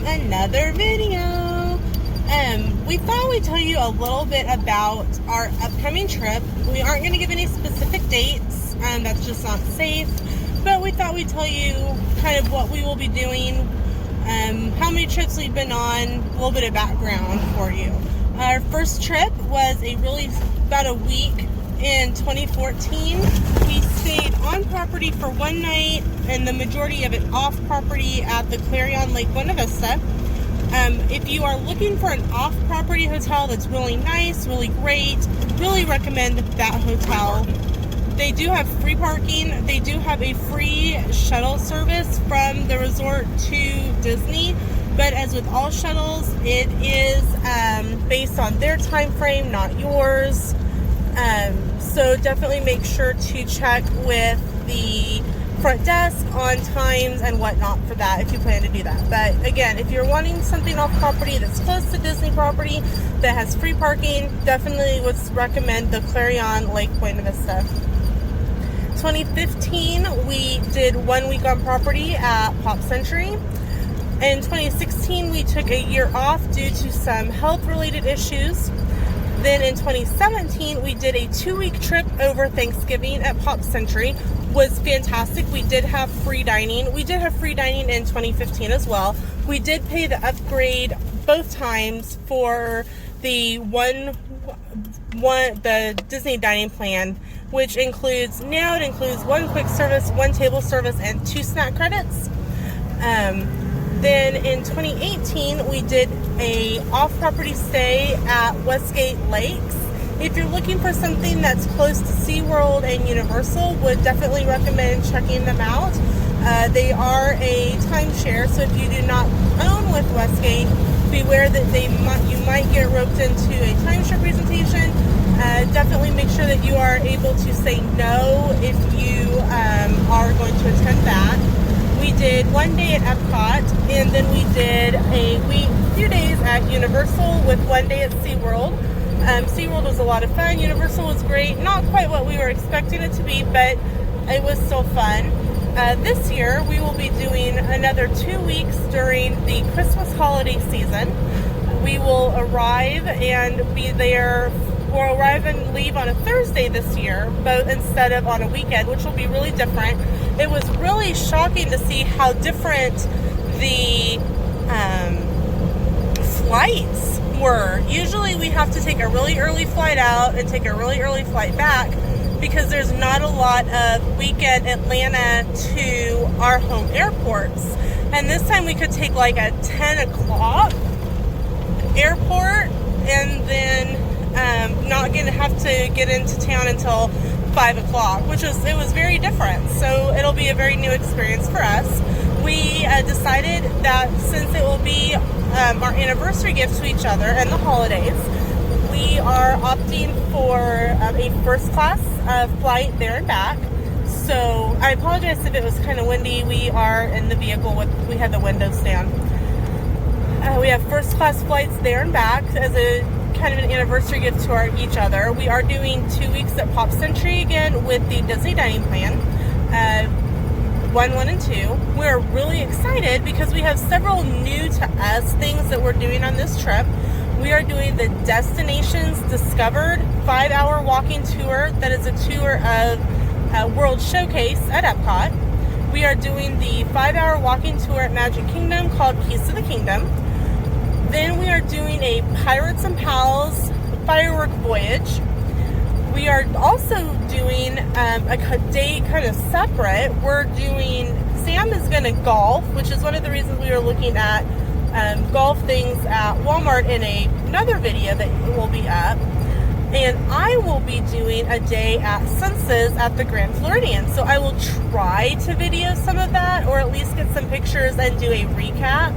another video. We thought we'd tell you a little bit about our upcoming trip. We aren't going to give any specific dates, that's just not safe, but we thought we'd tell you kind of what we will be doing, how many trips we've been on, a little bit of background for you. Our first trip was about a week in 2014. We stayed on property for one night and the majority of it off property at the Clarion Lake Buena Vista. If you are looking for an off-property hotel that's really nice, really great, really recommend that hotel. They do have free parking. They do have a free shuttle service from the resort to Disney. But as with all shuttles, it is based on their time frame, not yours. So definitely make sure to check with the front desk on times and whatnot for that if you plan to do that. But again, if you're wanting something off property that's close to Disney property that has free parking, definitely would recommend the Clarion Lake Buena Vista. 2015, we did 1 week on property at Pop Century. In 2016, we took a year off due to some health-related issues. Then in 2017, we did a 2-week trip over Thanksgiving at Pop Century. Was fantastic. We did have free dining. We did have free dining in 2015 as well. We did pay the upgrade both times for the the Disney dining plan, which includes 1 quick service, 1 table service, and 2 snack credits. Then in 2018, we did a off-property stay at Westgate Lakes. If you're looking for something that's close to SeaWorld and Universal, would definitely recommend checking them out. They are a timeshare, so if you do not own with Westgate, beware that you might get roped into a timeshare presentation. Definitely make sure that you are able to say no if you are going to attend that. We did 1 day at Epcot, and then we did a few days at Universal with 1 day at SeaWorld. SeaWorld was a lot of fun. Universal was great. Not quite what we were expecting it to be, but it was still fun. This year, we will be doing another 2 weeks during the Christmas holiday season. We will arrive and be there. We'll arrive and leave on a Thursday this year, both instead of on a weekend, which will be really different. It was really shocking to see how different the flights were. Usually we have to take a really early flight out and take a really early flight back because there's not a lot of weekend Atlanta to our home airports. And this time we could take like a 10 o'clock airport and then not going to have to get into town until 5 o'clock, it was very different. So it'll be a very new experience for us. We decided that since it will be our anniversary gift to each other and the holidays, we are opting for a first class flight there and back. So I apologize if it was kind of windy. We are in the vehicle we had the windows down. We have first class flights there and back as a kind of an anniversary gift to each other. We are doing 2 weeks at Pop Century again with the Disney dining plan, 1, 1, and 2. We're really excited because we have several new to us things that we're doing on this trip. We are doing the Destinations Discovered 5-hour walking tour. That is a tour of World Showcase at Epcot. We are doing the 5-hour walking tour at Magic Kingdom called Keys to the Kingdom. Then we are doing a Pirates and Pals firework voyage. We are also doing a day kind of separate. Sam is going to golf, which is one of the reasons we are looking at golf things at Walmart in another video that will be up. And I will be doing a day at Senses at the Grand Floridian. So I will try to video some of that, or at least get some pictures and do a recap.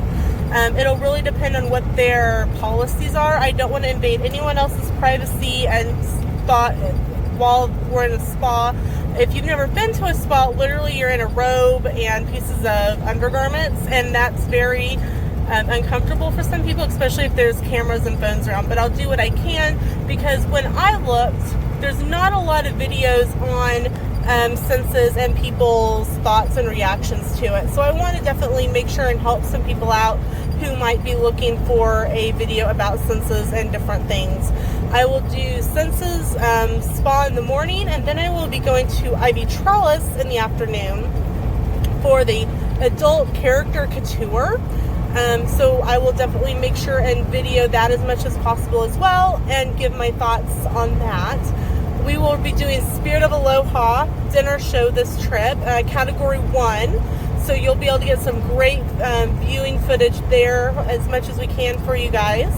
It'll really depend on what their policies are. I don't want to invade anyone else's privacy and thought while we're in a spa. If you've never been to a spa, literally you're in a robe and pieces of undergarments, and that's very uncomfortable for some people, especially if there's cameras and phones around. But I'll do what I can, because when I looked, there's not a lot of videos on Senses and people's thoughts and reactions to it. So I want to definitely make sure and help some people out who might be looking for a video about senses and different things. I will do senses spa in the morning, and then I will be going to Ivy Trellis in the afternoon for the adult character couture. So I will definitely make sure and video that as much as possible as well, and give my thoughts on that. We will be doing Spirit of Aloha dinner show this trip, category 1. So you'll be able to get some great viewing footage there as much as we can for you guys.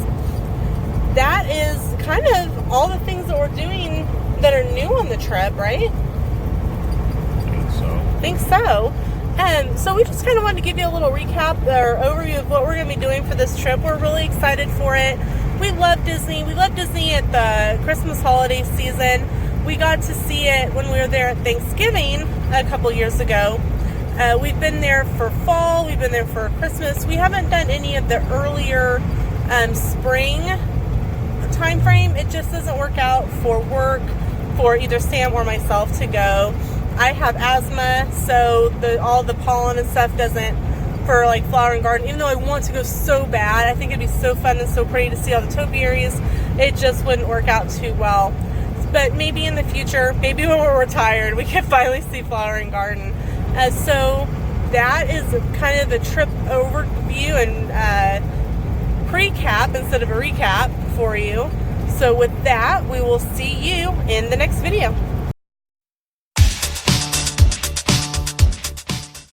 That is kind of all the things that we're doing that are new on the trip, right? I think so. So we just kind of wanted to give you a little recap or overview of what we're going to be doing for this trip. We're really excited for it. We love Disney. We love Disney at the Christmas holiday season. We got to see it when we were there at Thanksgiving a couple years ago. We've been there for fall. We've been there for Christmas. We haven't done any of the earlier spring time frame. It just doesn't work out for work for either Sam or myself to go. I have asthma, so all the pollen and stuff doesn't, for like flower and garden, even though I want to go so bad. I think it'd be so fun and so pretty to see all the topiaries. It just wouldn't work out too well. But maybe in the future, maybe when we're retired, we can finally see flower and garden. So that is kind of the trip overview and pre-cap instead of a recap for you. So with that, we will see you in the next video.